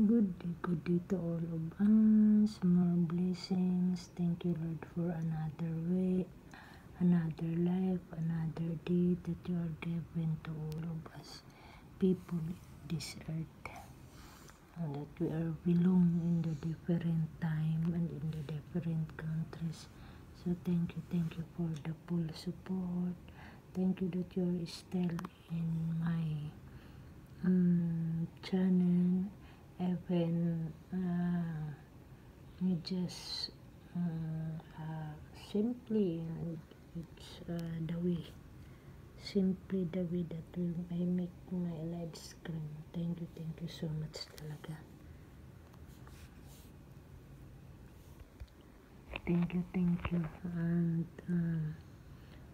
Good day to all of us. More blessings. Thank you, Lord, for another way, another life, another day that you are given to all of us, people in this earth, and that we are belong in the different time and in the different countries. So thank you for the full support. Thank you that you are still in my channel. Even you just simply, it's the way, simply the way that I make my live screen. Thank you so much talaga. Thank you. And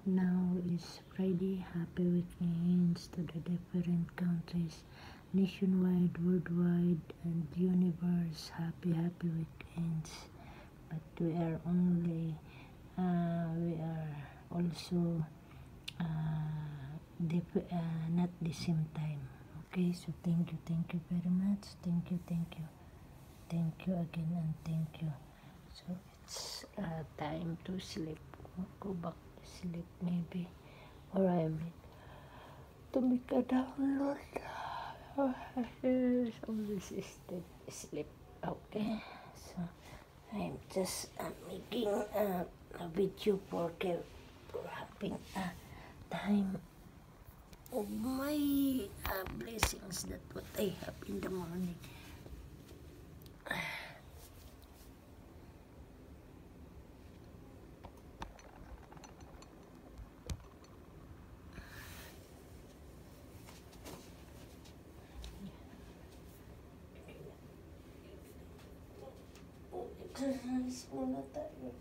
now is Friday. Happy weekends to the different countries, nationwide, worldwide, and universe. Happy weekends. But we are also not the same time. Okay, so thank you very much. Thank you again, and thank you. So it's time to sleep. Go back to sleep maybe, or I mean to make a download. So this is the sleep. Okay, so I'm just making a video for having a time of my blessings, that what I have in the morning. Exercise muna tayo.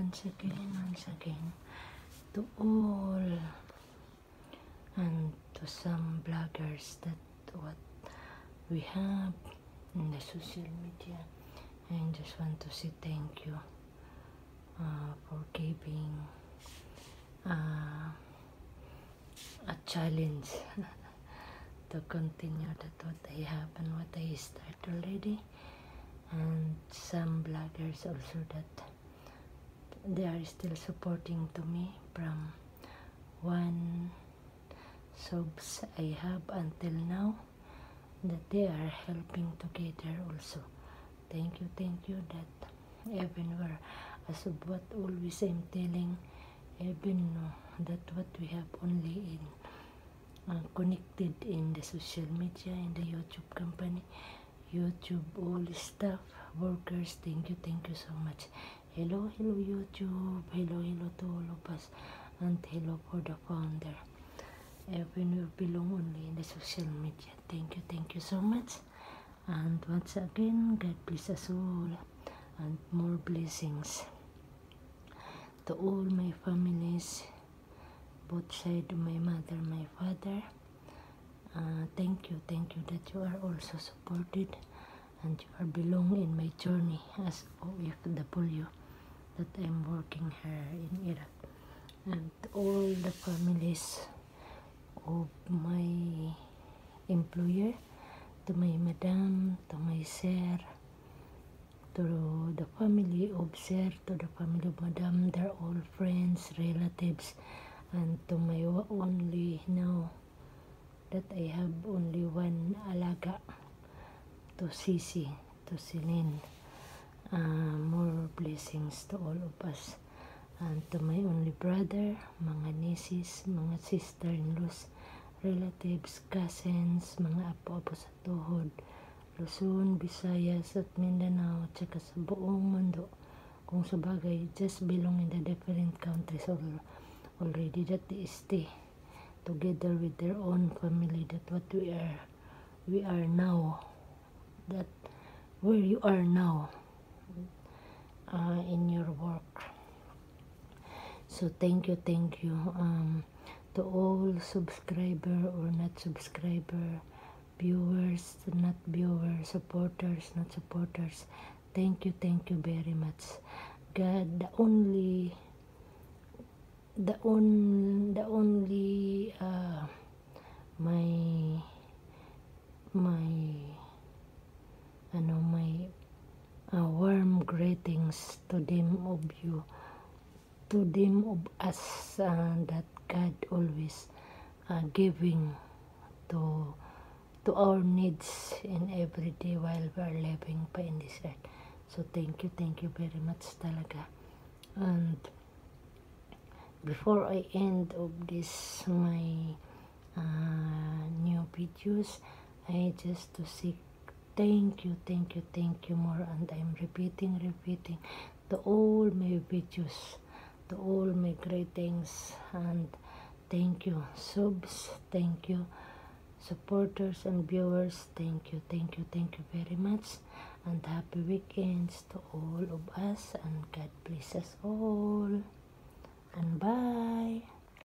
once again, to all and to some bloggers that what we have in the social media. I just want to say thank you for giving a challenge to continue that what I have and what I start already, and some bloggers also that they are still supporting to me from 1 subs I have until now, that they are helping together also. Thank you that everywhere, as of what always I'm telling, even that what we have only in connected in the social media, in the YouTube company, YouTube, all stuff, workers, thank you so much. Hello YouTube, hello to all of us, and hello for the founder. Even we belong only in the social media. Thank you so much. And once again, God bless us all, and more blessings to all my families, both sides, my mother, my father. Thank you that you are also supported, and you are belong in my journey as OFW that I'm working here in Iraq. And all the families of my employer, to my madam, to my sir, to the family of sir, to the family of madam, they're all friends, relatives, and to my only now that I have only one alaga, to Sisi, to Celine. More blessings to all of us, and to my only brother, mga nieces, mga sister-in-laws, relatives, cousins, mga apo-apo sa tuhod, Luzon, Visayas at Mindanao, tsaka sa buong mundo. Kung sa bagay, just belong in the different countries already that they stay together with their own family, that what we are now, that where you are now in your work. So thank you to all subscriber or not subscriber, viewers, not viewers, supporters, not supporters. Thank you very much. God, the only my warm greetings to them of you, to them of us, that God always giving to our needs in every day while we are living pa in this earth. So thank you very much talaga. And before I end of this my new videos, I just to say thank you more, and I'm repeating to all my videos, to all my greetings, and thank you subs, thank you supporters and viewers, thank you very much, and happy weekends to all of us, and God bless us all, and bye.